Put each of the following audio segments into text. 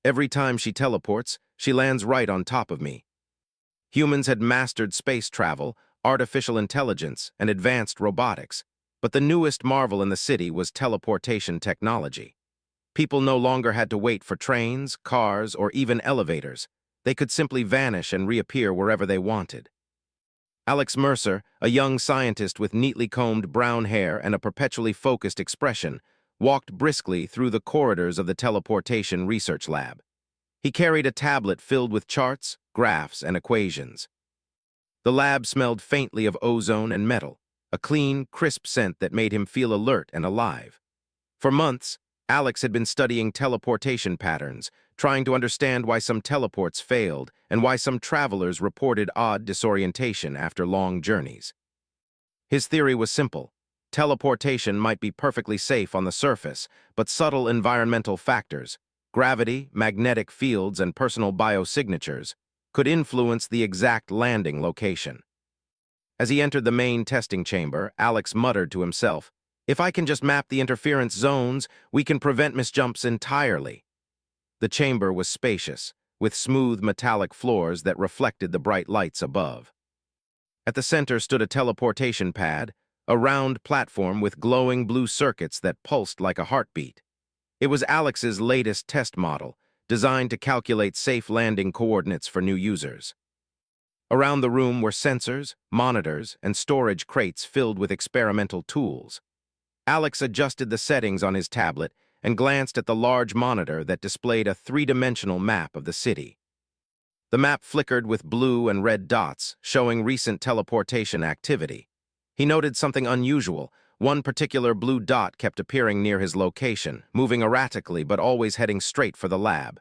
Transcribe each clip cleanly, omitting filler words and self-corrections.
Every time she teleports, she lands right on top of me. Humans had mastered space travel, artificial intelligence, and advanced robotics, but the newest marvel in the city was teleportation technology. People no longer had to wait for trains, cars, or even elevators. They could simply vanish and reappear wherever they wanted. Alex Mercer, a young scientist with neatly combed brown hair and a perpetually focused expression, walked briskly through the corridors of the teleportation research lab. He carried a tablet filled with charts, graphs, and equations. The lab smelled faintly of ozone and metal, a clean, crisp scent that made him feel alert and alive. For months, Alex had been studying teleportation patterns, trying to understand why some teleports failed and why some travelers reported odd disorientation after long journeys. His theory was simple. Teleportation might be perfectly safe on the surface, but subtle environmental factors, gravity, magnetic fields, and personal biosignatures, could influence the exact landing location. As he entered the main testing chamber, Alex muttered to himself, "If I can just map the interference zones, we can prevent misjumps entirely." The chamber was spacious, with smooth metallic floors that reflected the bright lights above. At the center stood a teleportation pad, a round platform with glowing blue circuits that pulsed like a heartbeat. It was Alex's latest test model, designed to calculate safe landing coordinates for new users. Around the room were sensors, monitors, and storage crates filled with experimental tools. Alex adjusted the settings on his tablet and glanced at the large monitor that displayed a three-dimensional map of the city. The map flickered with blue and red dots, showing recent teleportation activity. He noted something unusual. One particular blue dot kept appearing near his location, moving erratically but always heading straight for the lab.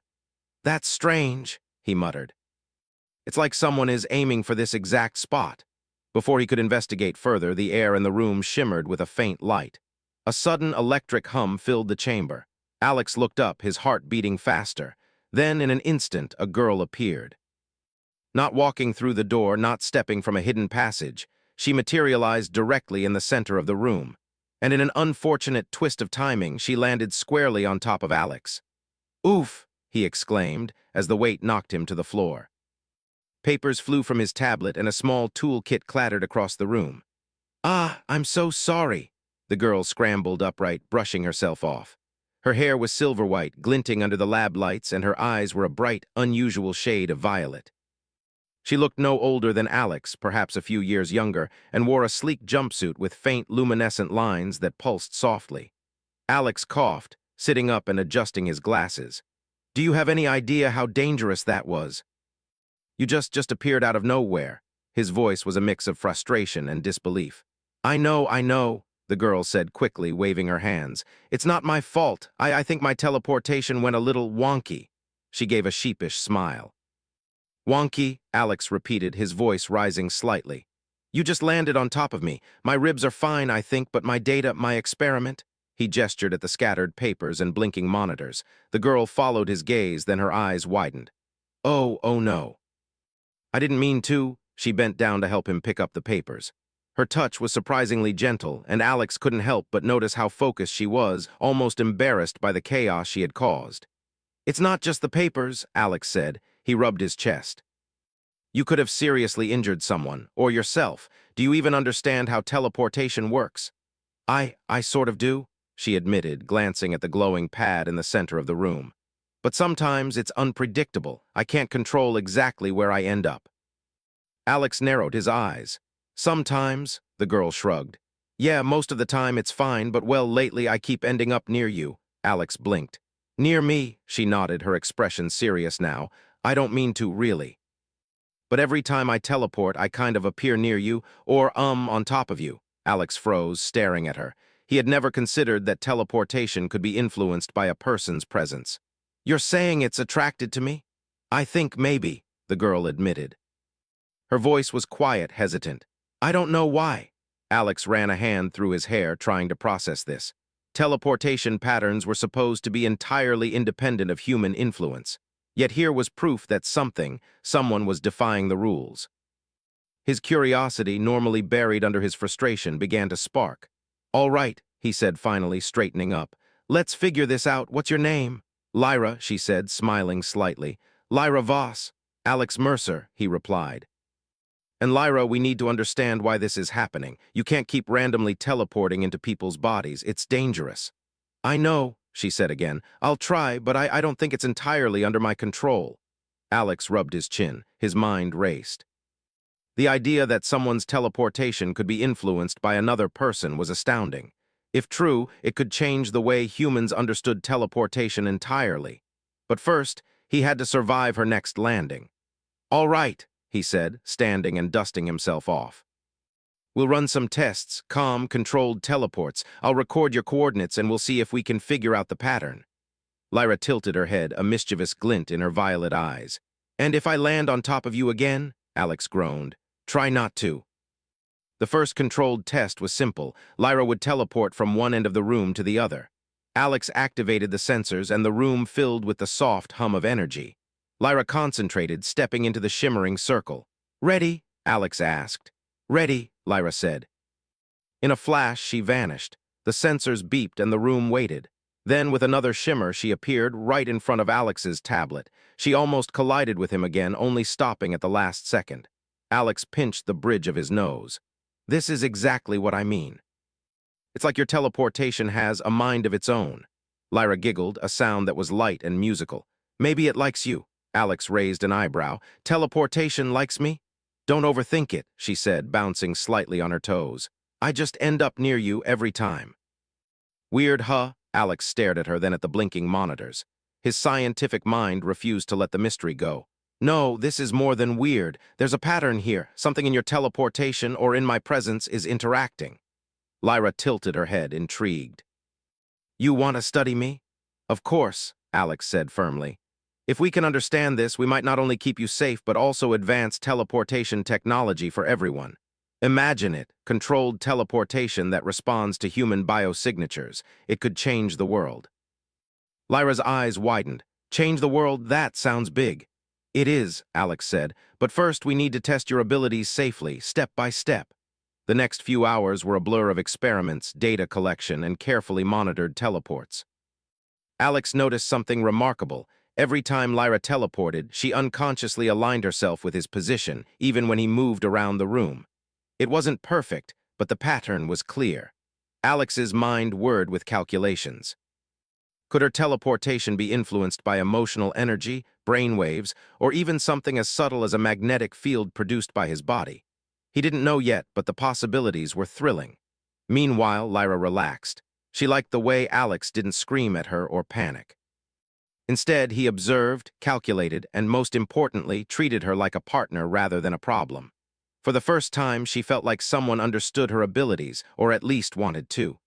"That's strange," he muttered. "It's like someone is aiming for this exact spot." Before he could investigate further, the air in the room shimmered with a faint light. A sudden electric hum filled the chamber. Alex looked up, his heart beating faster. Then, in an instant, a girl appeared. Not walking through the door, not stepping from a hidden passage, she materialized directly in the center of the room. And in an unfortunate twist of timing, she landed squarely on top of Alex. "Oof!" he exclaimed, as the weight knocked him to the floor. Papers flew from his tablet and a small toolkit clattered across the room. "Ah, I'm so sorry." The girl scrambled upright, brushing herself off. Her hair was silver white, glinting under the lab lights, and her eyes were a bright, unusual shade of violet. She looked no older than Alex, perhaps a few years younger, and wore a sleek jumpsuit with faint, luminescent lines that pulsed softly. Alex coughed, sitting up and adjusting his glasses. "Do you have any idea how dangerous that was?" "You just appeared out of nowhere." His voice was a mix of frustration and disbelief. I know," the girl said quickly, waving her hands. "It's not my fault. I think my teleportation went a little wonky." She gave a sheepish smile. "Wonky," Alex repeated, his voice rising slightly. "You just landed on top of me. My ribs are fine, I think, but my data, my experiment." He gestured at the scattered papers and blinking monitors. The girl followed his gaze, then her eyes widened. Oh no. "I didn't mean to." She bent down to help him pick up the papers. Her touch was surprisingly gentle, and Alex couldn't help but notice how focused she was, almost embarrassed by the chaos she had caused. "It's not just the papers," Alex said. He rubbed his chest. "You could have seriously injured someone, or yourself. Do you even understand how teleportation works?" I sort of do," she admitted, glancing at the glowing pad in the center of the room. "But sometimes it's unpredictable. I can't control exactly where I end up." Alex narrowed his eyes. "Sometimes," the girl shrugged. "Yeah, most of the time it's fine, but well, lately I keep ending up near you." Alex blinked. "Near me," she nodded, her expression serious now. "I don't mean to, really. But every time I teleport, I kind of appear near you, or, on top of you." Alex froze, staring at her. He had never considered that teleportation could be influenced by a person's presence. "You're saying it's attracted to me?" "I think maybe," the girl admitted. Her voice was quiet, hesitant. "I don't know why." Alex ran a hand through his hair, trying to process this. Teleportation patterns were supposed to be entirely independent of human influence. Yet here was proof that someone was defying the rules. His curiosity, normally buried under his frustration, began to spark. "All right," he said finally, straightening up. "Let's figure this out. What's your name?" Lyra, she said, smiling slightly. Lyra Voss. Alex Mercer, he replied. And Lyra, we need to understand why this is happening. You can't keep randomly teleporting into people's bodies. It's dangerous. I know, she said again. I'll try, but I don't think it's entirely under my control. Alex rubbed his chin. His mind raced. The idea that someone's teleportation could be influenced by another person was astounding. If true, it could change the way humans understood teleportation entirely. But first, he had to survive her next landing. All right, he said, standing and dusting himself off. We'll run some tests, calm, controlled teleports. I'll record your coordinates and we'll see if we can figure out the pattern. Lyra tilted her head, a mischievous glint in her violet eyes. And if I land on top of you again? Alex groaned. Try not to. The first controlled test was simple. Lyra would teleport from one end of the room to the other. Alex activated the sensors and the room filled with the soft hum of energy. Lyra concentrated, stepping into the shimmering circle. Ready? Alex asked. Ready, Lyra said. In a flash, she vanished. The sensors beeped and the room waited. Then, with another shimmer, she appeared right in front of Alex's tablet. She almost collided with him again, only stopping at the last second. Alex pinched the bridge of his nose. This is exactly what I mean. It's like your teleportation has a mind of its own. Lyra giggled, a sound that was light and musical. Maybe it likes you. Alex raised an eyebrow. Teleportation likes me? Don't overthink it, she said, bouncing slightly on her toes. I just end up near you every time. Weird, huh? Alex stared at her, then at the blinking monitors. His scientific mind refused to let the mystery go. No, this is more than weird. There's a pattern here. Something in your teleportation or in my presence is interacting. Lyra tilted her head, intrigued. You want to study me? Of course, Alex said firmly. If we can understand this, we might not only keep you safe, but also advance teleportation technology for everyone. Imagine it, controlled teleportation that responds to human biosignatures. It could change the world. Lyra's eyes widened. Change the world? That sounds big. It is, Alex said, but first we need to test your abilities safely, step by step. The next few hours were a blur of experiments, data collection, and carefully monitored teleports. Alex noticed something remarkable. Every time Lyra teleported, she unconsciously aligned herself with his position, even when he moved around the room. It wasn't perfect, but the pattern was clear. Alex's mind whirred with calculations. Could her teleportation be influenced by emotional energy, brainwaves, or even something as subtle as a magnetic field produced by his body? He didn't know yet, but the possibilities were thrilling. Meanwhile, Lyra relaxed. She liked the way Alex didn't scream at her or panic. Instead, he observed, calculated, and most importantly, treated her like a partner rather than a problem. For the first time, she felt like someone understood her abilities, or at least wanted to.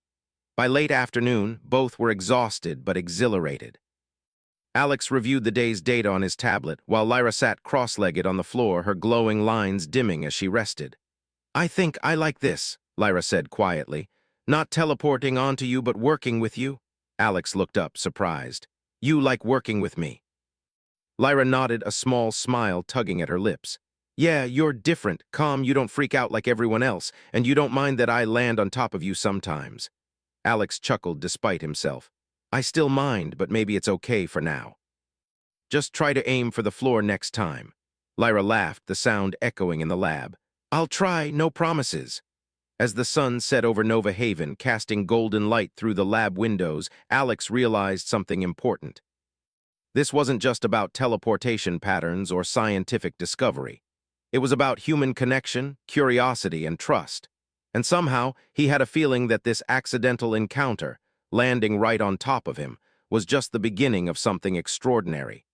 By late afternoon, both were exhausted but exhilarated. Alex reviewed the day's data on his tablet, while Lyra sat cross-legged on the floor, her glowing lines dimming as she rested. I think I like this, Lyra said quietly. Not teleporting onto you, but working with you. Alex looked up, surprised. You like working with me. Lyra nodded, a small smile tugging at her lips. Yeah, you're different, calm, you don't freak out like everyone else, and you don't mind that I land on top of you sometimes. Alex chuckled despite himself. I still mind, but maybe it's okay for now. Just try to aim for the floor next time. Lyra laughed, the sound echoing in the lab. I'll try, no promises. As the sun set over Nova Haven, casting golden light through the lab windows, Alex realized something important. This wasn't just about teleportation patterns or scientific discovery. It was about human connection, curiosity, and trust. And somehow, he had a feeling that this accidental encounter, landing right on top of him, was just the beginning of something extraordinary.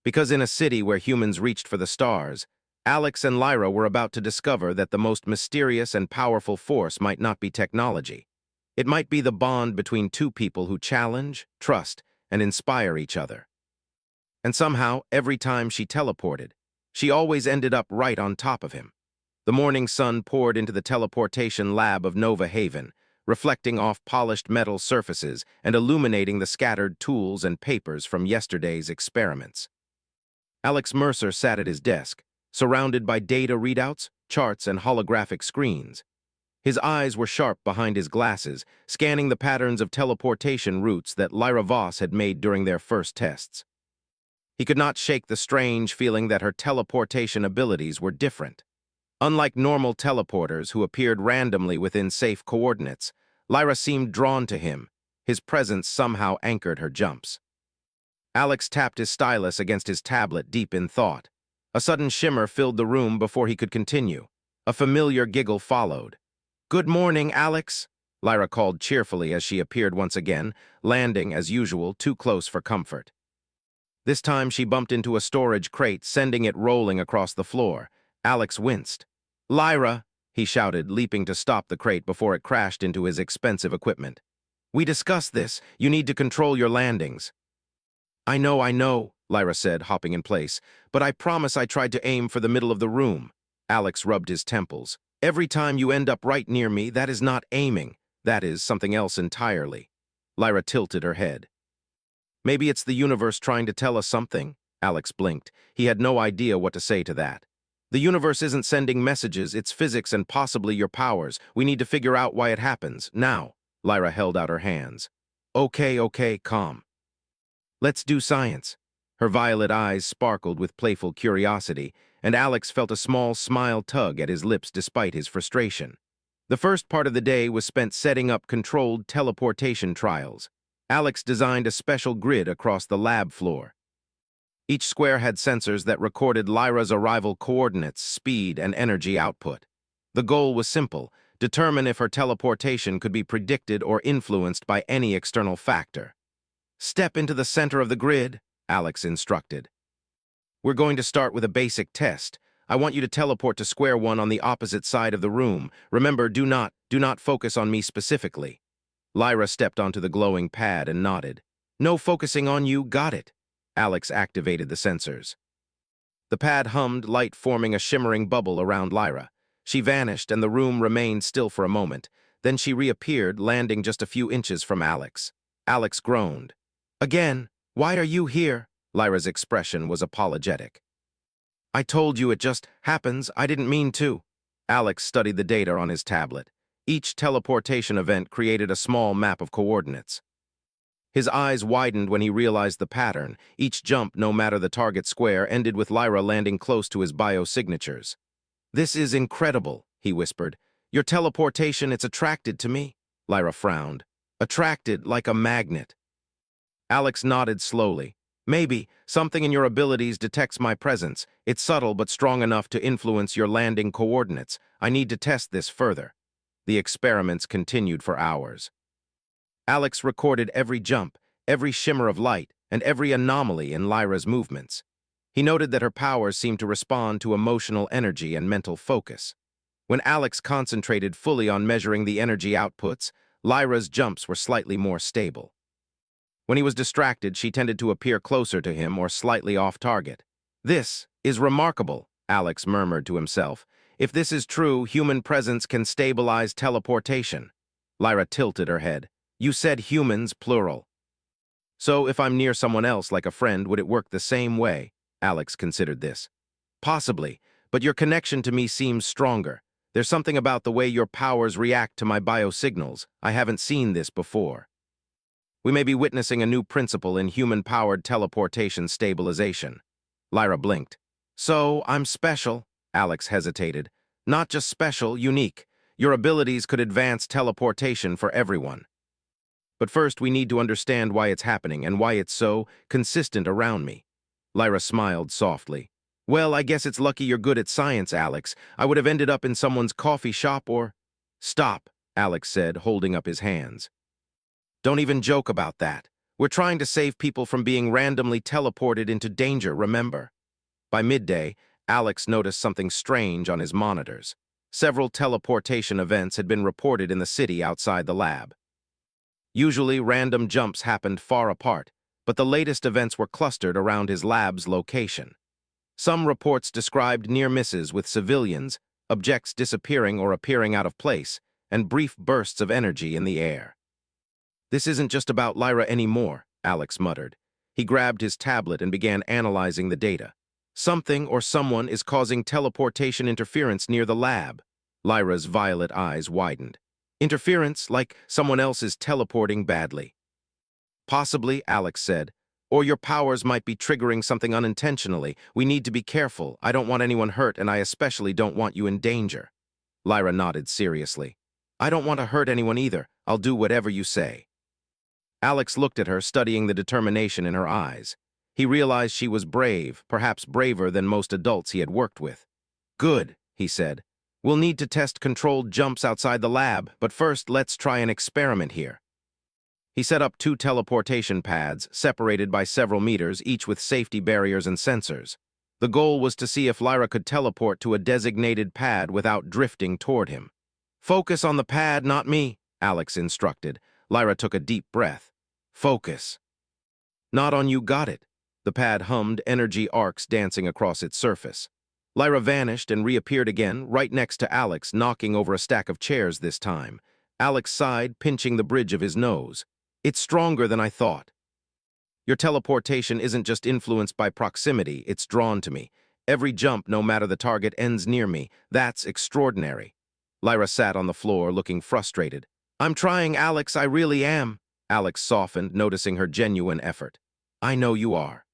Because in a city where humans reached for the stars, Alex and Lyra were about to discover that the most mysterious and powerful force might not be technology. It might be the bond between two people who challenge, trust, and inspire each other. And somehow, every time she teleported, she always ended up right on top of him. The morning sun poured into the teleportation lab of Nova Haven, reflecting off polished metal surfaces and illuminating the scattered tools and papers from yesterday's experiments. Alex Mercer sat at his desk, surrounded by data readouts, charts, and holographic screens. His eyes were sharp behind his glasses, scanning the patterns of teleportation routes that Lyra Voss had made during their first tests. He could not shake the strange feeling that her teleportation abilities were different. Unlike normal teleporters who appeared randomly within safe coordinates, Lyra seemed drawn to him. His presence somehow anchored her jumps. Alex tapped his stylus against his tablet deep in thought. A sudden shimmer filled the room before he could continue. A familiar giggle followed. "Good morning, Alex," Lyra called cheerfully as she appeared once again, landing, as usual, too close for comfort. This time she bumped into a storage crate, sending it rolling across the floor. Alex winced. "Lyra," he shouted, leaping to stop the crate before it crashed into his expensive equipment. "We discussed this. You need to control your landings." I know," Lyra said, hopping in place, "but I promise I tried to aim for the middle of the room." Alex rubbed his temples. "Every time you end up right near me, that is not aiming. That is something else entirely." Lyra tilted her head. "Maybe it's the universe trying to tell us something?" Alex blinked. He had no idea what to say to that. "The universe isn't sending messages, it's physics and possibly your powers. We need to figure out why it happens, now." Lyra held out her hands. Okay, calm. "Let's do science." Her violet eyes sparkled with playful curiosity, and Alex felt a small smile tug at his lips despite his frustration. The first part of the day was spent setting up controlled teleportation trials. Alex designed a special grid across the lab floor. Each square had sensors that recorded Lyra's arrival coordinates, speed, and energy output. The goal was simple: determine if her teleportation could be predicted or influenced by any external factor. "Step into the center of the grid," Alex instructed. "We're going to start with a basic test. I want you to teleport to square one on the opposite side of the room. Remember, do not focus on me specifically." Lyra stepped onto the glowing pad and nodded. "No focusing on you, got it." Alex activated the sensors. The pad hummed, light forming a shimmering bubble around Lyra. She vanished and the room remained still for a moment. Then she reappeared, landing just a few inches from Alex. Alex groaned. "Again, why are you here?" Lyra's expression was apologetic. "I told you it just happens. I didn't mean to." Alex studied the data on his tablet. Each teleportation event created a small map of coordinates. His eyes widened when he realized the pattern. Each jump, no matter the target square, ended with Lyra landing close to his biosignatures. "This is incredible," he whispered. "Your teleportation, it's attracted to me." Lyra frowned. "Attracted like a magnet." Alex nodded slowly. "Maybe. Something in your abilities detects my presence. It's subtle but strong enough to influence your landing coordinates. I need to test this further." The experiments continued for hours. Alex recorded every jump, every shimmer of light, and every anomaly in Lyra's movements. He noted that her powers seemed to respond to emotional energy and mental focus. When Alex concentrated fully on measuring the energy outputs, Lyra's jumps were slightly more stable. When he was distracted, she tended to appear closer to him or slightly off target. "This is remarkable," Alex murmured to himself. "If this is true, human presence can stabilize teleportation." Lyra tilted her head. "You said humans, plural." "So if I'm near someone else, like a friend, would it work the same way?" Alex considered this. "Possibly, but your connection to me seems stronger. There's something about the way your powers react to my biosignals. I haven't seen this before." "We may be witnessing a new principle in human-powered teleportation stabilization." Lyra blinked. "So, I'm special?" Alex hesitated. "Not just special, unique. Your abilities could advance teleportation for everyone. But first, we need to understand why it's happening and why it's so consistent around me." Lyra smiled softly. "Well, I guess it's lucky you're good at science, Alex. I would have ended up in someone's coffee shop or—" "Stop," Alex said, holding up his hands. "Don't even joke about that. We're trying to save people from being randomly teleported into danger, remember?" By midday, Alex noticed something strange on his monitors. Several teleportation events had been reported in the city outside the lab. Usually, random jumps happened far apart, but the latest events were clustered around his lab's location. Some reports described near misses with civilians, objects disappearing or appearing out of place, and brief bursts of energy in the air. "This isn't just about Lyra anymore," Alex muttered. He grabbed his tablet and began analyzing the data. "Something or someone is causing teleportation interference near the lab." Lyra's violet eyes widened. Interference, like someone else is teleporting badly. Possibly, Alex said. Or your powers might be triggering something unintentionally. We need to be careful. I don't want anyone hurt, and I especially don't want you in danger. Lyra nodded seriously. I don't want to hurt anyone either. I'll do whatever you say. Alex looked at her, studying the determination in her eyes. He realized she was brave, perhaps braver than most adults he had worked with. Good, he said. We'll need to test controlled jumps outside the lab, but first let's try an experiment here. He set up 2 teleportation pads, separated by several meters, each with safety barriers and sensors. The goal was to see if Lyra could teleport to a designated pad without drifting toward him. Focus on the pad, not me, Alex instructed. Lyra took a deep breath. Focus. Not on you, got it. The pad hummed, energy arcs dancing across its surface. Lyra vanished and reappeared again, right next to Alex, knocking over a stack of chairs this time. Alex sighed, pinching the bridge of his nose. It's stronger than I thought. Your teleportation isn't just influenced by proximity, it's drawn to me. Every jump, no matter the target, ends near me. That's extraordinary. Lyra sat on the floor, looking frustrated. I'm trying, Alex, I really am. Alex softened, noticing her genuine effort. I know you are.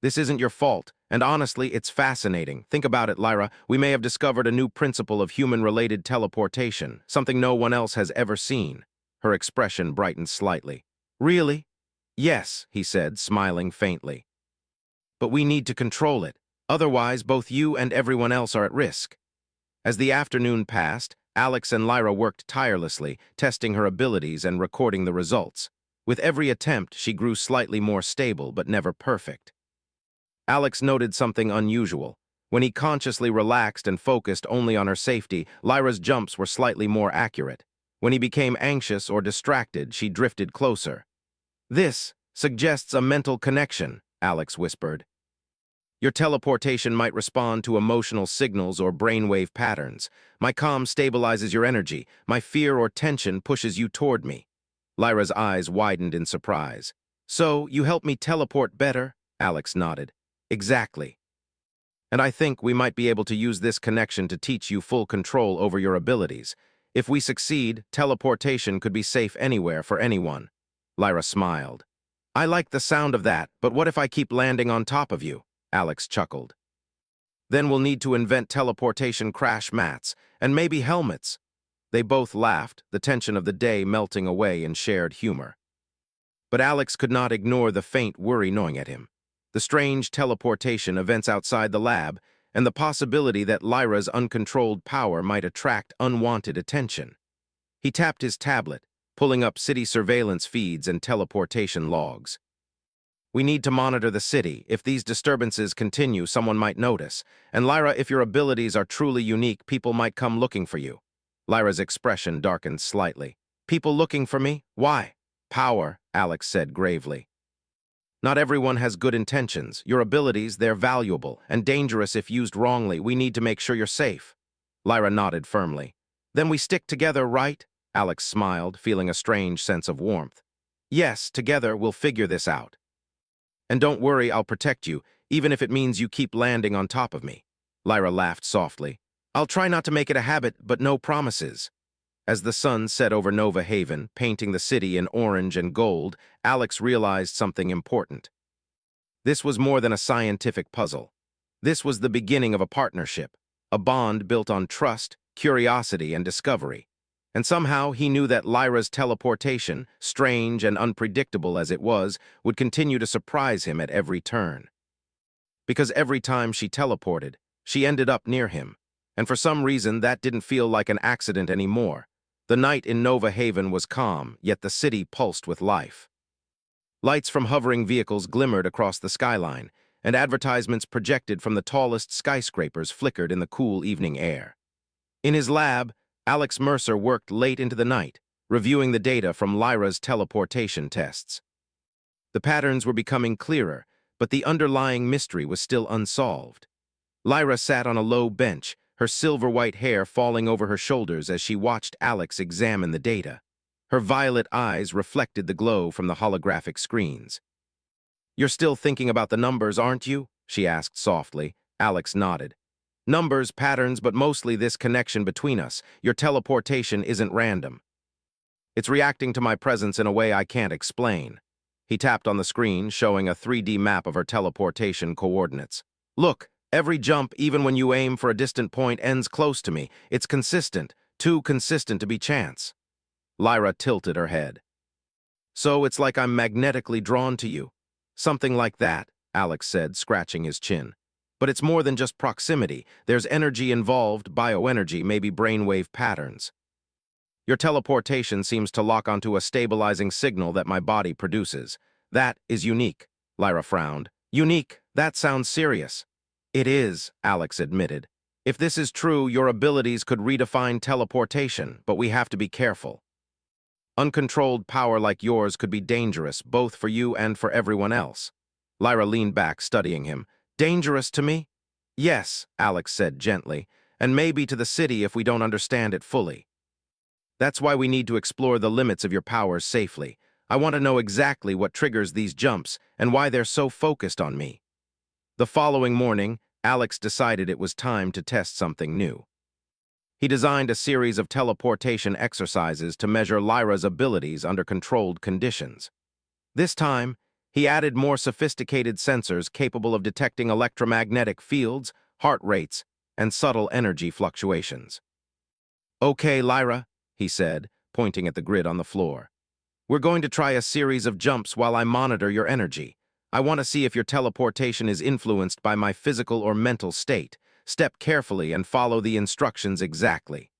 This isn't your fault, and honestly, it's fascinating. Think about it, Lyra. We may have discovered a new principle of human-related teleportation, something no one else has ever seen. Her expression brightened slightly. Really? Yes, he said, smiling faintly. But we need to control it. Otherwise, both you and everyone else are at risk. As the afternoon passed, Alex and Lyra worked tirelessly, testing her abilities and recording the results. With every attempt, she grew slightly more stable, but never perfect. Alex noted something unusual. When he consciously relaxed and focused only on her safety, Lyra's jumps were slightly more accurate. When he became anxious or distracted, she drifted closer. This suggests a mental connection, Alex whispered. Your teleportation might respond to emotional signals or brainwave patterns. My calm stabilizes your energy. My fear or tension pushes you toward me. Lyra's eyes widened in surprise. So, you help me teleport better? Alex nodded. Exactly. And I think we might be able to use this connection to teach you full control over your abilities. If we succeed, teleportation could be safe anywhere for anyone. Lyra smiled. I like the sound of that, but what if I keep landing on top of you? Alex chuckled. Then we'll need to invent teleportation crash mats, and maybe helmets. They both laughed, the tension of the day melting away in shared humor. But Alex could not ignore the faint worry gnawing at him. The strange teleportation events outside the lab, and the possibility that Lyra's uncontrolled power might attract unwanted attention. He tapped his tablet, pulling up city surveillance feeds and teleportation logs. We need to monitor the city. If these disturbances continue, someone might notice. And Lyra, if your abilities are truly unique, people might come looking for you. Lyra's expression darkened slightly. People looking for me? Why? Power, Alex said gravely. Not everyone has good intentions. Your abilities, they're valuable and dangerous if used wrongly. We need to make sure you're safe. Lyra nodded firmly. Then we stick together, right? Alex smiled, feeling a strange sense of warmth. Yes, together we'll figure this out. And don't worry, I'll protect you, even if it means you keep landing on top of me. Lyra laughed softly. I'll try not to make it a habit, but no promises. As the sun set over Nova Haven, painting the city in orange and gold, Alex realized something important. This was more than a scientific puzzle. This was the beginning of a partnership, a bond built on trust, curiosity, and discovery. And somehow he knew that Lyra's teleportation, strange and unpredictable as it was, would continue to surprise him at every turn. Because every time she teleported, she ended up near him. And for some reason, that didn't feel like an accident anymore. The night in Nova Haven was calm, yet the city pulsed with life. Lights from hovering vehicles glimmered across the skyline, and advertisements projected from the tallest skyscrapers flickered in the cool evening air. In his lab, Alex Mercer worked late into the night, reviewing the data from Lyra's teleportation tests. The patterns were becoming clearer, but the underlying mystery was still unsolved. Lyra sat on a low bench, her silver-white hair falling over her shoulders as she watched Alex examine the data. Her violet eyes reflected the glow from the holographic screens. You're still thinking about the numbers, aren't you? She asked softly. Alex nodded. Numbers, patterns, but mostly this connection between us. Your teleportation isn't random. It's reacting to my presence in a way I can't explain. He tapped on the screen, showing a 3D map of her teleportation coordinates. Look, every jump, even when you aim for a distant point, ends close to me. It's consistent, too consistent to be chance. Lyra tilted her head. So it's like I'm magnetically drawn to you. Something like that, Alex said, scratching his chin. But it's more than just proximity. There's energy involved, bioenergy, maybe brainwave patterns. Your teleportation seems to lock onto a stabilizing signal that my body produces. That is unique, Lyra frowned. Unique? That sounds serious. It is, Alex admitted. If this is true, your abilities could redefine teleportation, but we have to be careful. Uncontrolled power like yours could be dangerous, both for you and for everyone else. Lyra leaned back, studying him. Dangerous to me? Yes, Alex said gently, and maybe to the city if we don't understand it fully. That's why we need to explore the limits of your powers safely. I want to know exactly what triggers these jumps and why they're so focused on me. The following morning, Alex decided it was time to test something new. He designed a series of teleportation exercises to measure Lyra's abilities under controlled conditions. This time, he added more sophisticated sensors capable of detecting electromagnetic fields, heart rates, and subtle energy fluctuations. Okay, Lyra, he said, pointing at the grid on the floor. We're going to try a series of jumps while I monitor your energy. I want to see if your teleportation is influenced by my physical or mental state. Step carefully and follow the instructions exactly.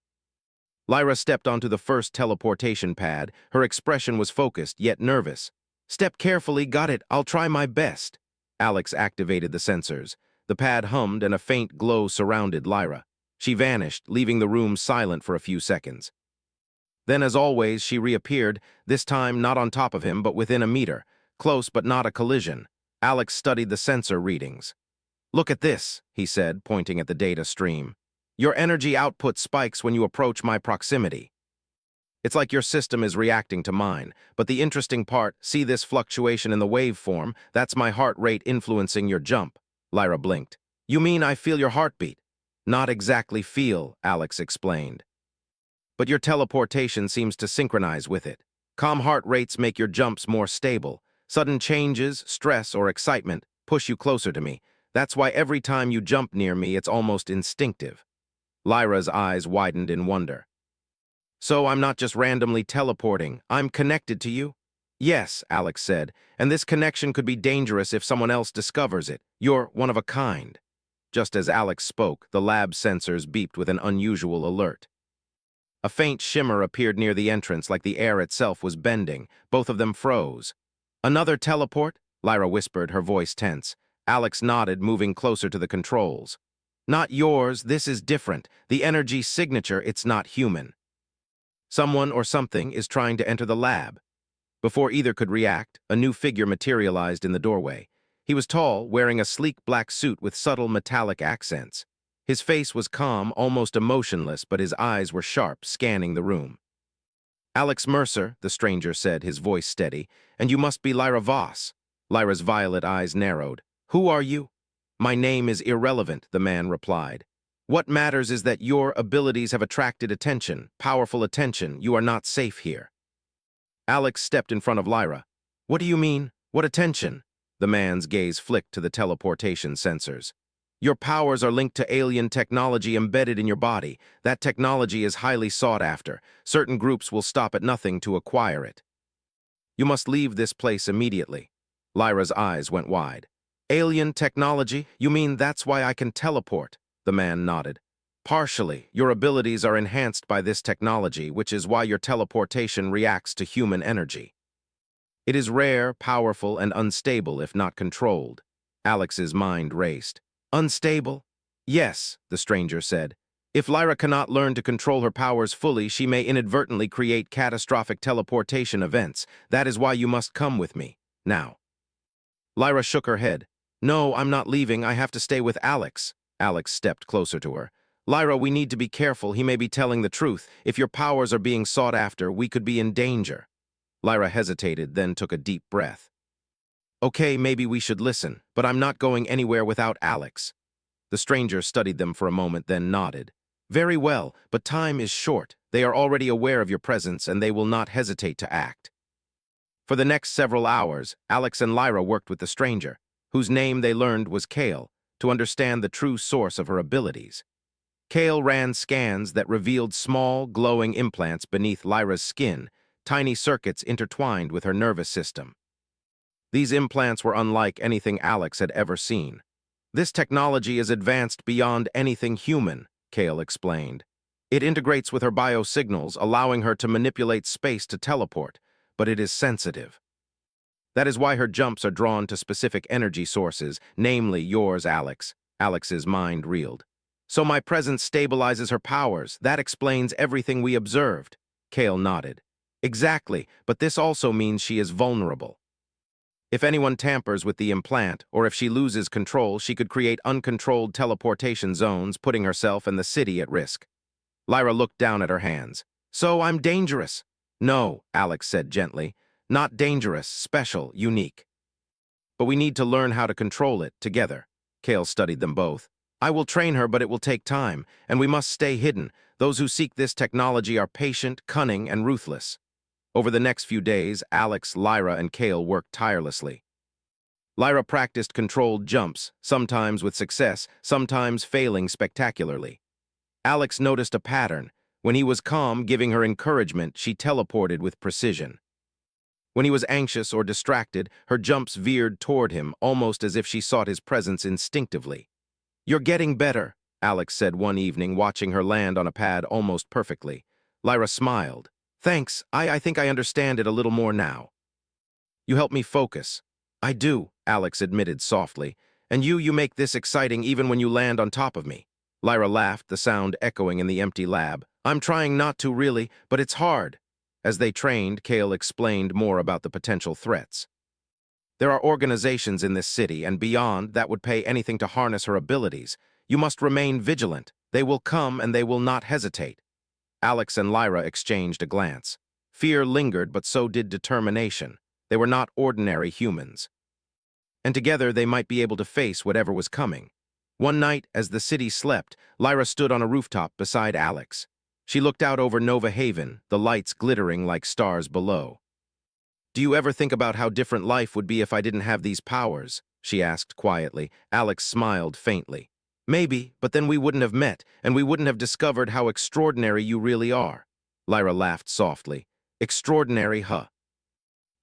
Lyra stepped onto the first teleportation pad. Her expression was focused, yet nervous. Step carefully, got it, I'll try my best. Alex activated the sensors. The pad hummed and a faint glow surrounded Lyra. She vanished, leaving the room silent for a few seconds. Then, as always, she reappeared, this time not on top of him, but within a meter. Close, but not a collision. Alex studied the sensor readings. Look at this, he said, pointing at the data stream. Your energy output spikes when you approach my proximity. It's like your system is reacting to mine, but the interesting part, see this fluctuation in the waveform, that's my heart rate influencing your jump. Lyra blinked. You mean I feel your heartbeat? Not exactly feel, Alex explained. But your teleportation seems to synchronize with it. Calm heart rates make your jumps more stable. Sudden changes, stress, or excitement push you closer to me. That's why every time you jump near me, it's almost instinctive. Lyra's eyes widened in wonder. So I'm not just randomly teleporting, I'm connected to you? Yes, Alex said, and this connection could be dangerous if someone else discovers it. You're one of a kind. Just as Alex spoke, the lab sensors beeped with an unusual alert. A faint shimmer appeared near the entrance like the air itself was bending. Both of them froze. Another teleport? Lyra whispered, her voice tense. Alex nodded, moving closer to the controls. Not yours, this is different. The energy signature, it's not human. Someone or something is trying to enter the lab. Before either could react, a new figure materialized in the doorway. He was tall, wearing a sleek black suit with subtle metallic accents. His face was calm, almost emotionless, but his eyes were sharp, scanning the room. Alex Mercer, the stranger said, his voice steady, and you must be Lyra Voss. Lyra's violet eyes narrowed. Who are you? My name is irrelevant, the man replied. What matters is that your abilities have attracted attention, powerful attention. You are not safe here. Alex stepped in front of Lyra. What do you mean? What attention? The man's gaze flicked to the teleportation sensors. Your powers are linked to alien technology embedded in your body. That technology is highly sought after. Certain groups will stop at nothing to acquire it. You must leave this place immediately. Lyra's eyes went wide. Alien technology? You mean that's why I can teleport? The man nodded. Partially, your abilities are enhanced by this technology, which is why your teleportation reacts to human energy. It is rare, powerful, and unstable if not controlled. Alex's mind raced. Unstable? Yes, the stranger said. If Lyra cannot learn to control her powers fully, she may inadvertently create catastrophic teleportation events. That is why you must come with me. Now. Lyra shook her head. No, I'm not leaving. I have to stay with Alex. Alex stepped closer to her. Lyra, we need to be careful. He may be telling the truth. If your powers are being sought after, we could be in danger. Lyra hesitated, then took a deep breath. Okay, maybe we should listen, but I'm not going anywhere without Alex. The stranger studied them for a moment, then nodded. Very well, but time is short. They are already aware of your presence, and they will not hesitate to act. For the next several hours, Alex and Lyra worked with the stranger, whose name they learned was Kale, to understand the true source of her abilities. Kale ran scans that revealed small, glowing implants beneath Lyra's skin, tiny circuits intertwined with her nervous system. These implants were unlike anything Alex had ever seen. This technology is advanced beyond anything human, Kale explained. It integrates with her biosignals, allowing her to manipulate space to teleport, but it is sensitive. That is why her jumps are drawn to specific energy sources, namely yours, Alex. Alex's mind reeled. So my presence stabilizes her powers. That explains everything we observed. Kale nodded. Exactly, but this also means she is vulnerable. If anyone tampers with the implant, or if she loses control, she could create uncontrolled teleportation zones, putting herself and the city at risk. Lyra looked down at her hands. So I'm dangerous? No, Alex said gently. Not dangerous, special, unique. But we need to learn how to control it, together. Kale studied them both. I will train her, but it will take time, and we must stay hidden. Those who seek this technology are patient, cunning, and ruthless. Over the next few days, Alex, Lyra, and Kale worked tirelessly. Lyra practiced controlled jumps, sometimes with success, sometimes failing spectacularly. Alex noticed a pattern. When he was calm, giving her encouragement, she teleported with precision. When he was anxious or distracted, her jumps veered toward him, almost as if she sought his presence instinctively. You're getting better, Alex said one evening, watching her land on a pad almost perfectly. Lyra smiled. Thanks, I think I understand it a little more now. You help me focus. I do, Alex admitted softly. And you make this exciting even when you land on top of me. Lyra laughed, the sound echoing in the empty lab. I'm trying not to really, but it's hard. As they trained, Kale explained more about the potential threats. There are organizations in this city and beyond that would pay anything to harness her abilities. You must remain vigilant. They will come and they will not hesitate. Alex and Lyra exchanged a glance. Fear lingered, but so did determination. They were not ordinary humans. And together they might be able to face whatever was coming. One night, as the city slept, Lyra stood on a rooftop beside Alex. She looked out over Nova Haven, the lights glittering like stars below. Do you ever think about how different life would be if I didn't have these powers? She asked quietly. Alex smiled faintly. Maybe, but then we wouldn't have met, and we wouldn't have discovered how extraordinary you really are. Lyra laughed softly. Extraordinary, huh?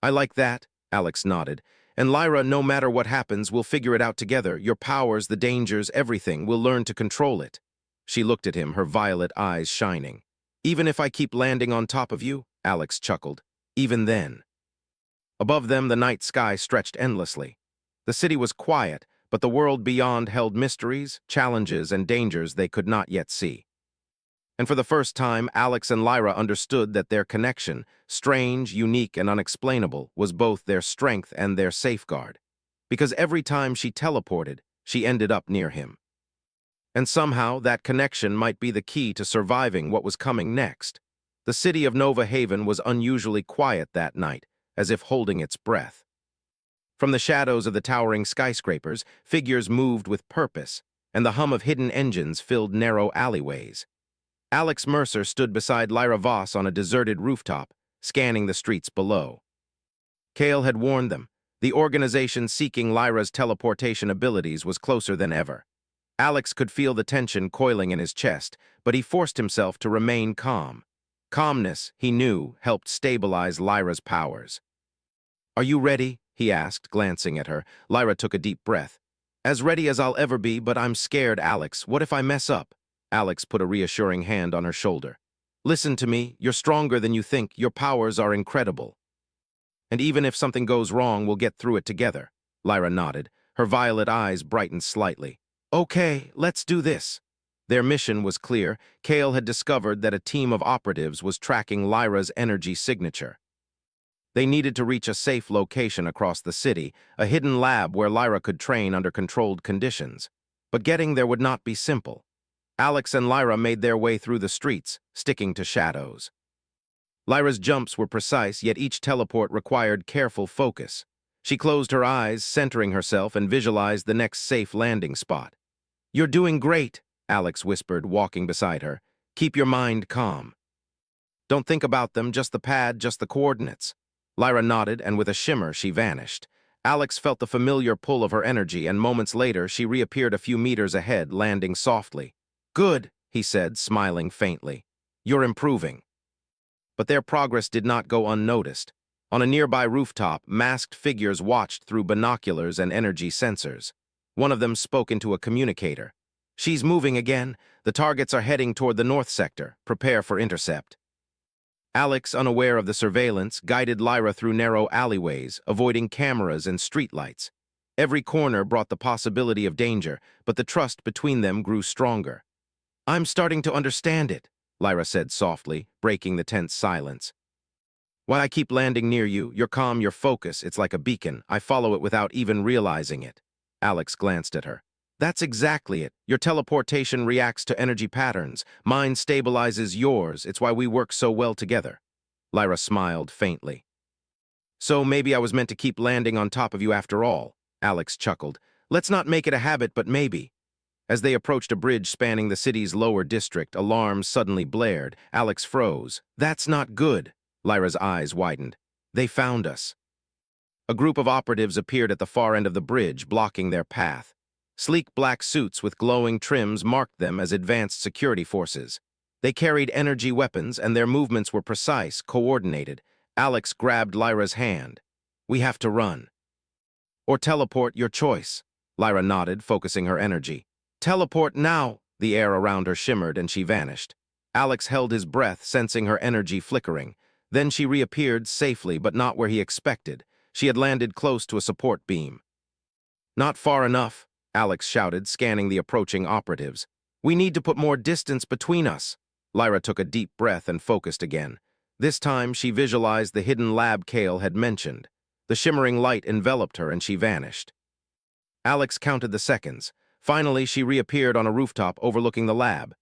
I like that, Alex nodded. And Lyra, no matter what happens, we'll figure it out together. Your powers, the dangers, everything. We'll learn to control it. She looked at him, her violet eyes shining. Even if I keep landing on top of you? Alex chuckled. Even then. Above them, the night sky stretched endlessly. The city was quiet, but the world beyond held mysteries, challenges, and dangers they could not yet see. And for the first time, Alex and Lyra understood that their connection, strange, unique, and unexplainable, was both their strength and their safeguard. Because every time she teleported, she ended up near him. And somehow, that connection might be the key to surviving what was coming next. The city of Nova Haven was unusually quiet that night, as if holding its breath. From the shadows of the towering skyscrapers, figures moved with purpose, and the hum of hidden engines filled narrow alleyways. Alex Mercer stood beside Lyra Voss on a deserted rooftop, scanning the streets below. Kale had warned them. The organization seeking Lyra's teleportation abilities was closer than ever. Alex could feel the tension coiling in his chest, but he forced himself to remain calm. Calmness, he knew, helped stabilize Lyra's powers. Are you ready? He asked, glancing at her. Lyra took a deep breath. As ready as I'll ever be, but I'm scared, Alex. What if I mess up? Alex put a reassuring hand on her shoulder. Listen to me. You're stronger than you think. Your powers are incredible. And even if something goes wrong, we'll get through it together. Lyra nodded. Her violet eyes brightened slightly. Okay, let's do this. Their mission was clear. Kale had discovered that a team of operatives was tracking Lyra's energy signature. They needed to reach a safe location across the city, a hidden lab where Lyra could train under controlled conditions. But getting there would not be simple. Alex and Lyra made their way through the streets, sticking to shadows. Lyra's jumps were precise, yet each teleport required careful focus. She closed her eyes, centering herself, and visualized the next safe landing spot. You're doing great, Alex whispered, walking beside her. Keep your mind calm. Don't think about them, just the pad, just the coordinates. Lyra nodded, and with a shimmer, she vanished. Alex felt the familiar pull of her energy, and moments later, she reappeared a few meters ahead, landing softly. Good, he said, smiling faintly. You're improving. But their progress did not go unnoticed. On a nearby rooftop, masked figures watched through binoculars and energy sensors. One of them spoke into a communicator. She's moving again. The targets are heading toward the north sector. Prepare for intercept. Alex, unaware of the surveillance, guided Lyra through narrow alleyways, avoiding cameras and streetlights. Every corner brought the possibility of danger, but the trust between them grew stronger. I'm starting to understand it, Lyra said softly, breaking the tense silence. Why I keep landing near you, you're calm, your focus, it's like a beacon. I follow it without even realizing it. Alex glanced at her. That's exactly it. Your teleportation reacts to energy patterns. Mine stabilizes yours. It's why we work so well together. Lyra smiled faintly. So maybe I was meant to keep landing on top of you after all, Alex chuckled. Let's not make it a habit, but maybe. As they approached a bridge spanning the city's lower district, alarms suddenly blared. Alex froze. That's not good. Lyra's eyes widened. They found us. A group of operatives appeared at the far end of the bridge, blocking their path. Sleek black suits with glowing trims marked them as advanced security forces. They carried energy weapons, and their movements were precise, coordinated. Alex grabbed Lyra's hand. We have to run. Or teleport, your choice. Lyra nodded, focusing her energy. Teleport now! The air around her shimmered, and she vanished. Alex held his breath, sensing her energy flickering. Then she reappeared safely, but not where he expected. She had landed close to a support beam. Not far enough, Alex shouted, scanning the approaching operatives. We need to put more distance between us. Lyra took a deep breath and focused again. This time, she visualized the hidden lab Kale had mentioned. The shimmering light enveloped her, and she vanished. Alex counted the seconds. Finally, she reappeared on a rooftop overlooking the lab.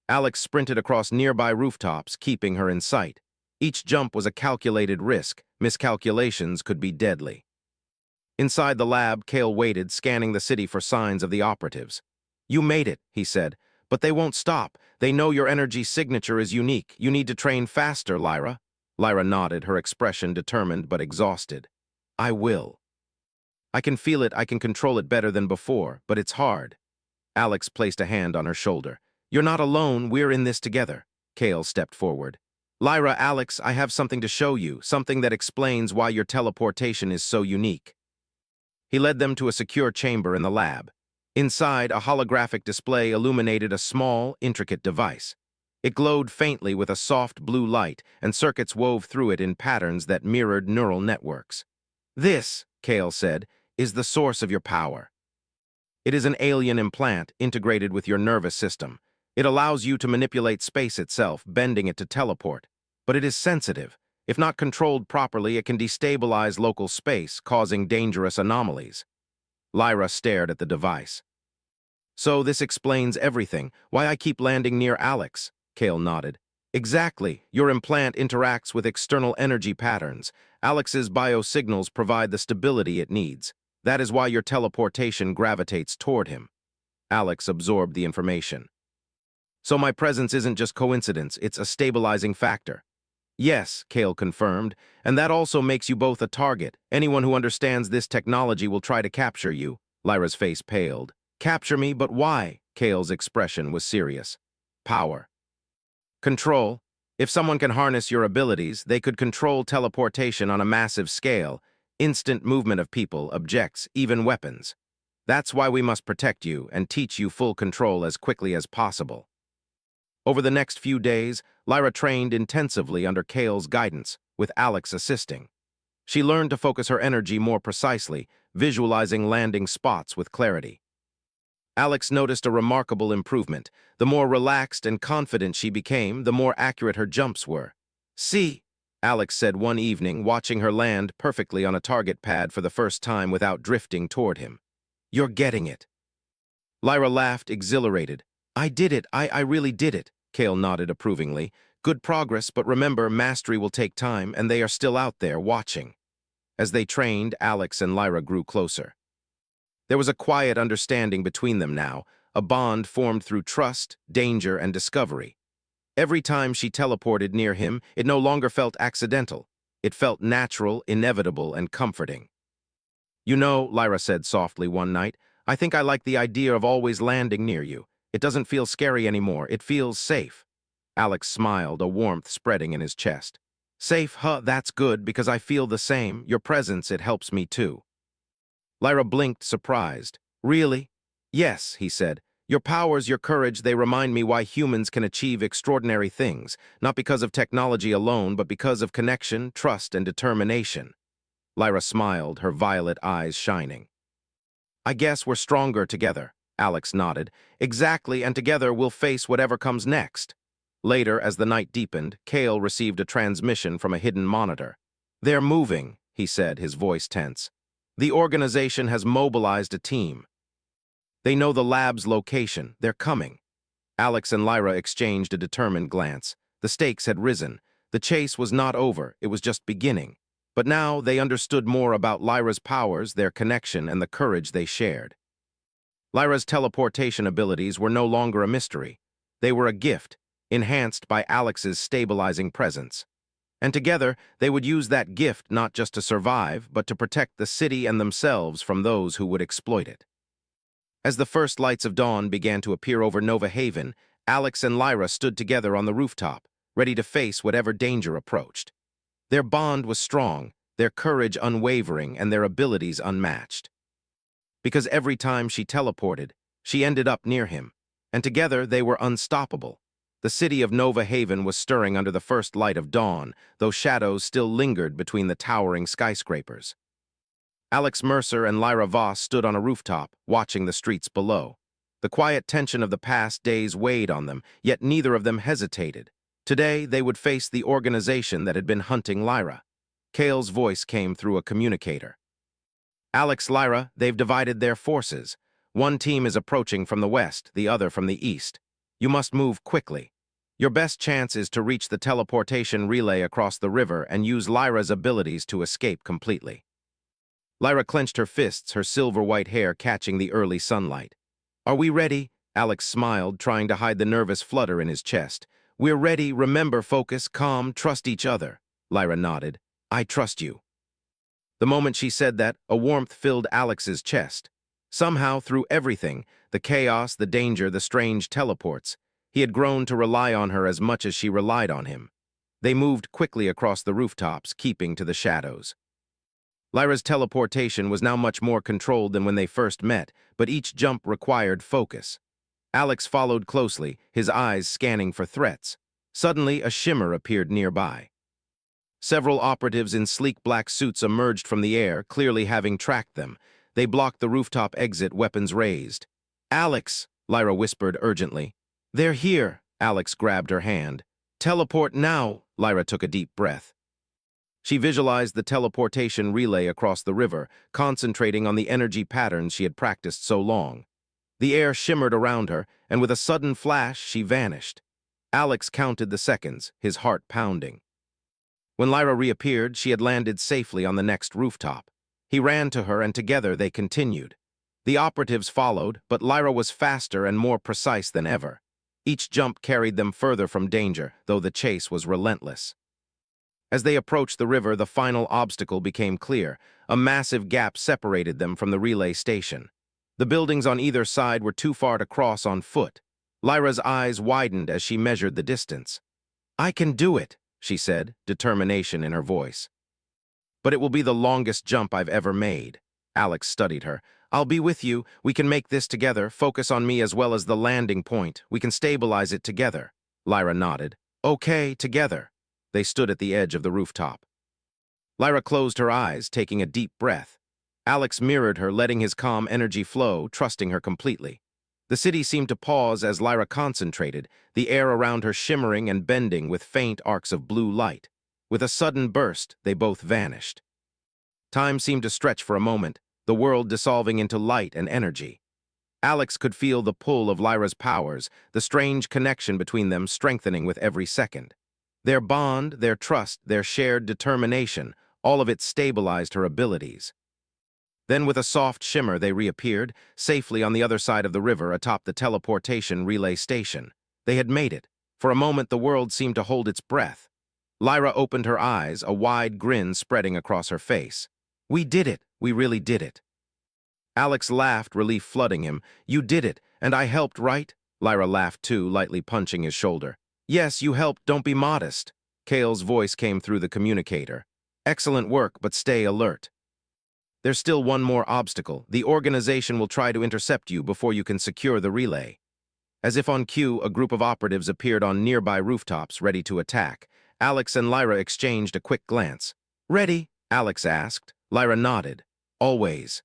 Alex sprinted across nearby rooftops, keeping her in sight. Each jump was a calculated risk. Miscalculations could be deadly. Inside the lab, Kale waited, scanning the city for signs of the operatives. You made it, he said, but they won't stop. They know your energy signature is unique. You need to train faster, Lyra. Lyra nodded, her expression determined but exhausted. I will. I can feel it, I can control it better than before, but it's hard. Alex placed a hand on her shoulder. You're not alone, we're in this together. Kale stepped forward. Lyra, Alex, I have something to show you, something that explains why your teleportation is so unique. He led them to a secure chamber in the lab. Inside, a holographic display illuminated a small, intricate device. It glowed faintly with a soft blue light, and circuits wove through it in patterns that mirrored neural networks. This, Kale said, is the source of your power. It is an alien implant integrated with your nervous system. It allows you to manipulate space itself, bending it to teleport. But it is sensitive. If not controlled properly, it can destabilize local space, causing dangerous anomalies. Lyra stared at the device. So this explains everything, why I keep landing near Alex, Kale nodded. Exactly. Your implant interacts with external energy patterns. Alex's biosignals provide the stability it needs. That is why your teleportation gravitates toward him. Alex absorbed the information. So my presence isn't just coincidence, it's a stabilizing factor. Yes, Kale confirmed, and that also makes you both a target. Anyone who understands this technology will try to capture you. Lyra's face paled. Capture me, but why? Kale's expression was serious. Power. Control. If someone can harness your abilities, they could control teleportation on a massive scale, instant movement of people, objects, even weapons. That's why we must protect you and teach you full control as quickly as possible. Over the next few days, Lyra trained intensively under Kale's guidance, with Alex assisting. She learned to focus her energy more precisely, visualizing landing spots with clarity. Alex noticed a remarkable improvement. The more relaxed and confident she became, the more accurate her jumps were. See, Alex said one evening, watching her land perfectly on a target pad for the first time without drifting toward him. You're getting it. Lyra laughed, exhilarated. I did it, I really did it. Kale nodded approvingly. Good progress, but remember, mastery will take time, and they are still out there, watching. As they trained, Alex and Lyra grew closer. There was a quiet understanding between them now, a bond formed through trust, danger, and discovery. Every time she teleported near him, it no longer felt accidental. It felt natural, inevitable, and comforting. "You know," Lyra said softly one night, "I think I like the idea of always landing near you. It doesn't feel scary anymore. It feels safe." Alex smiled, a warmth spreading in his chest. "Safe, huh? That's good, because I feel the same. Your presence, it helps me too." Lyra blinked, surprised. "Really?" "Yes," he said. "Your powers, your courage, they remind me why humans can achieve extraordinary things, not because of technology alone, but because of connection, trust, and determination." Lyra smiled, her violet eyes shining. "I guess we're stronger together," Alex nodded. "Exactly, and together we'll face whatever comes next." Later, as the night deepened, Kale received a transmission from a hidden monitor. "They're moving," he said, his voice tense. "The organization has mobilized a team. They know the lab's location. They're coming." Alex and Lyra exchanged a determined glance. The stakes had risen. The chase was not over, it was just beginning. But now they understood more about Lyra's powers, their connection, and the courage they shared. Lyra's teleportation abilities were no longer a mystery. They were a gift, enhanced by Alex's stabilizing presence. And together, they would use that gift not just to survive, but to protect the city and themselves from those who would exploit it. As the first lights of dawn began to appear over Nova Haven, Alex and Lyra stood together on the rooftop, ready to face whatever danger approached. Their bond was strong, their courage unwavering, and their abilities unmatched. Because every time she teleported, she ended up near him, and together they were unstoppable. The city of Nova Haven was stirring under the first light of dawn, though shadows still lingered between the towering skyscrapers. Alex Mercer and Lyra Voss stood on a rooftop, watching the streets below. The quiet tension of the past days weighed on them, yet neither of them hesitated. Today, they would face the organization that had been hunting Lyra. Kale's voice came through a communicator. "Alex, Lyra, they've divided their forces. One team is approaching from the west, the other from the east. You must move quickly. Your best chance is to reach the teleportation relay across the river and use Lyra's abilities to escape completely." Lyra clenched her fists, her silver-white hair catching the early sunlight. "Are we ready?" Alex smiled, trying to hide the nervous flutter in his chest. "We're ready. Remember, focus, calm, trust each other." Lyra nodded. "I trust you." The moment she said that, a warmth filled Alex's chest. Somehow, through everything, the chaos, the danger, the strange teleports, he had grown to rely on her as much as she relied on him. They moved quickly across the rooftops, keeping to the shadows. Lyra's teleportation was now much more controlled than when they first met, but each jump required focus. Alex followed closely, his eyes scanning for threats. Suddenly, a shimmer appeared nearby. Several operatives in sleek black suits emerged from the air, clearly having tracked them. They blocked the rooftop exit, weapons raised. "Alex," Lyra whispered urgently. "They're here." Alex grabbed her hand. "Teleport now." Lyra took a deep breath. She visualized the teleportation relay across the river, concentrating on the energy patterns she had practiced so long. The air shimmered around her, and with a sudden flash, she vanished. Alex counted the seconds, his heart pounding. When Lyra reappeared, she had landed safely on the next rooftop. He ran to her, and together they continued. The operatives followed, but Lyra was faster and more precise than ever. Each jump carried them further from danger, though the chase was relentless. As they approached the river, the final obstacle became clear. A massive gap separated them from the relay station. The buildings on either side were too far to cross on foot. Lyra's eyes widened as she measured the distance. "I can do it," she said, determination in her voice. "But it will be the longest jump I've ever made." Alex studied her. "I'll be with you. We can make this together. Focus on me as well as the landing point. We can stabilize it together." Lyra nodded. "Okay, together." They stood at the edge of the rooftop. Lyra closed her eyes, taking a deep breath. Alex mirrored her, letting his calm energy flow, trusting her completely. The city seemed to pause as Lyra concentrated, the air around her shimmering and bending with faint arcs of blue light. With a sudden burst, they both vanished. Time seemed to stretch for a moment, the world dissolving into light and energy. Alex could feel the pull of Lyra's powers, the strange connection between them strengthening with every second. Their bond, their trust, their shared determination, all of it stabilized her abilities. Then with a soft shimmer they reappeared, safely on the other side of the river atop the teleportation relay station. They had made it. For a moment the world seemed to hold its breath. Lyra opened her eyes, a wide grin spreading across her face. "We did it! We really did it!" Alex laughed, relief flooding him. "You did it, and I helped, right?" Lyra laughed too, lightly punching his shoulder. "Yes, you helped, don't be modest." Kale's voice came through the communicator. "Excellent work, but stay alert. There's still one more obstacle. The organization will try to intercept you before you can secure the relay." As if on cue, a group of operatives appeared on nearby rooftops, ready to attack. Alex and Lyra exchanged a quick glance. "Ready?" Alex asked. Lyra nodded. "Always."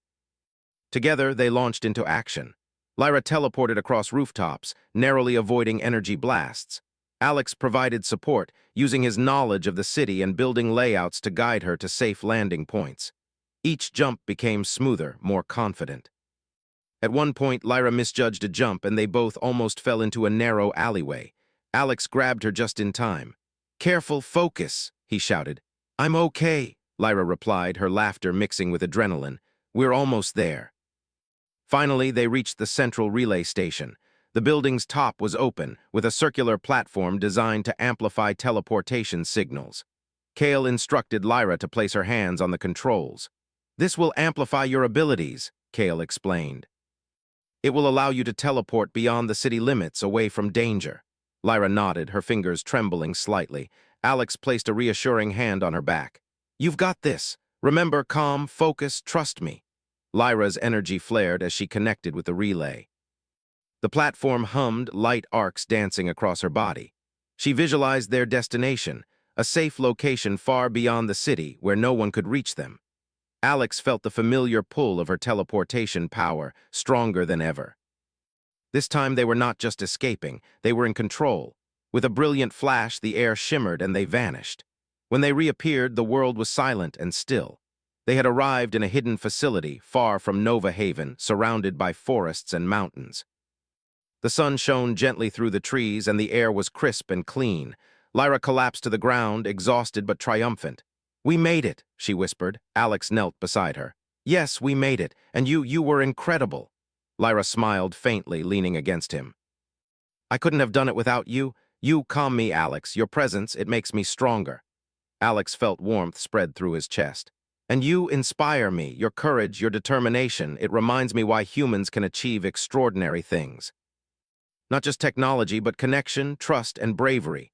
Together, they launched into action. Lyra teleported across rooftops, narrowly avoiding energy blasts. Alex provided support, using his knowledge of the city and building layouts to guide her to safe landing points. Each jump became smoother, more confident. At one point, Lyra misjudged a jump and they both almost fell into a narrow alleyway. Alex grabbed her just in time. "Careful, focus," he shouted. "I'm okay," Lyra replied, her laughter mixing with adrenaline. "We're almost there." Finally, they reached the central relay station. The building's top was open, with a circular platform designed to amplify teleportation signals. Kale instructed Lyra to place her hands on the controls. "This will amplify your abilities," Kale explained. "It will allow you to teleport beyond the city limits, away from danger." Lyra nodded, her fingers trembling slightly. Alex placed a reassuring hand on her back. "You've got this. Remember, calm, focus, trust me." Lyra's energy flared as she connected with the relay. The platform hummed, light arcs dancing across her body. She visualized their destination, a safe location far beyond the city where no one could reach them. Alex felt the familiar pull of her teleportation power, stronger than ever. This time they were not just escaping, they were in control. With a brilliant flash, the air shimmered and they vanished. When they reappeared, the world was silent and still. They had arrived in a hidden facility, far from Nova Haven, surrounded by forests and mountains. The sun shone gently through the trees and the air was crisp and clean. Lyra collapsed to the ground, exhausted but triumphant. "We made it," she whispered. Alex knelt beside her. "Yes, we made it, and you were incredible." Lyra smiled faintly, leaning against him. "I couldn't have done it without you. You calm me, Alex. Your presence, it makes me stronger." Alex felt warmth spread through his chest. "And you inspire me. Your courage, your determination, it reminds me why humans can achieve extraordinary things. Not just technology, but connection, trust, and bravery."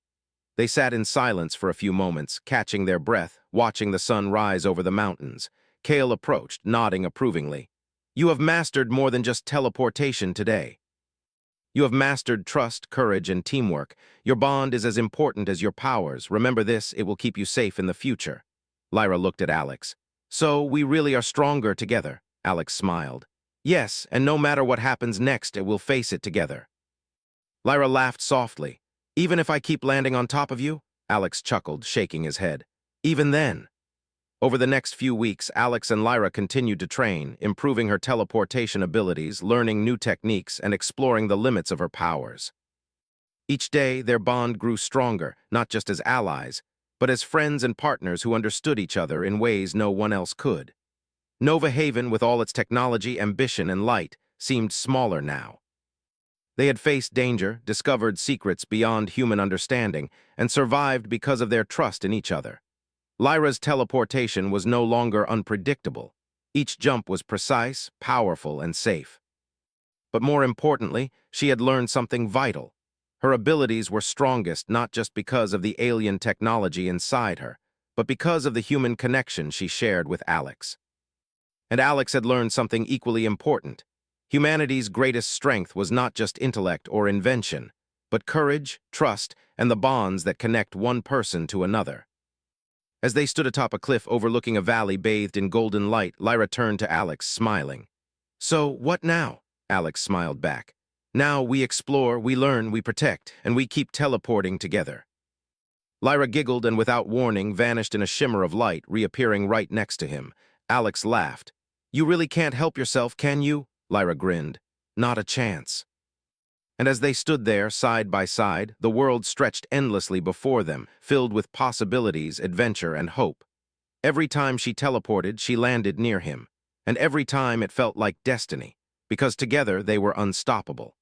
They sat in silence for a few moments, catching their breath, watching the sun rise over the mountains. Kale approached, nodding approvingly. "You have mastered more than just teleportation today. You have mastered trust, courage, and teamwork. Your bond is as important as your powers. Remember this, it will keep you safe in the future." Lyra looked at Alex. "So, we really are stronger together," Alex smiled. "Yes, and no matter what happens next, we'll face it together." Lyra laughed softly. "Even if I keep landing on top of you?" Alex chuckled, shaking his head. "Even then." Over the next few weeks, Alex and Lyra continued to train, improving her teleportation abilities, learning new techniques, and exploring the limits of her powers. Each day, their bond grew stronger, not just as allies, but as friends and partners who understood each other in ways no one else could. Nova Haven, with all its technology, ambition, and light, seemed smaller now. They had faced danger, discovered secrets beyond human understanding, and survived because of their trust in each other. Lyra's teleportation was no longer unpredictable. Each jump was precise, powerful, and safe. But more importantly, she had learned something vital. Her abilities were strongest not just because of the alien technology inside her, but because of the human connection she shared with Alex. And Alex had learned something equally important. Humanity's greatest strength was not just intellect or invention, but courage, trust, and the bonds that connect one person to another. As they stood atop a cliff overlooking a valley bathed in golden light, Lyra turned to Alex, smiling. "So, what now?" Alex smiled back. "Now we explore, we learn, we protect, and we keep teleporting together." Lyra giggled and without warning vanished in a shimmer of light, reappearing right next to him. Alex laughed. "You really can't help yourself, can you?" Lyra grinned. "Not a chance." And as they stood there, side by side, the world stretched endlessly before them, filled with possibilities, adventure, and hope. Every time she teleported, she landed near him. and every time it felt like destiny, because together they were unstoppable.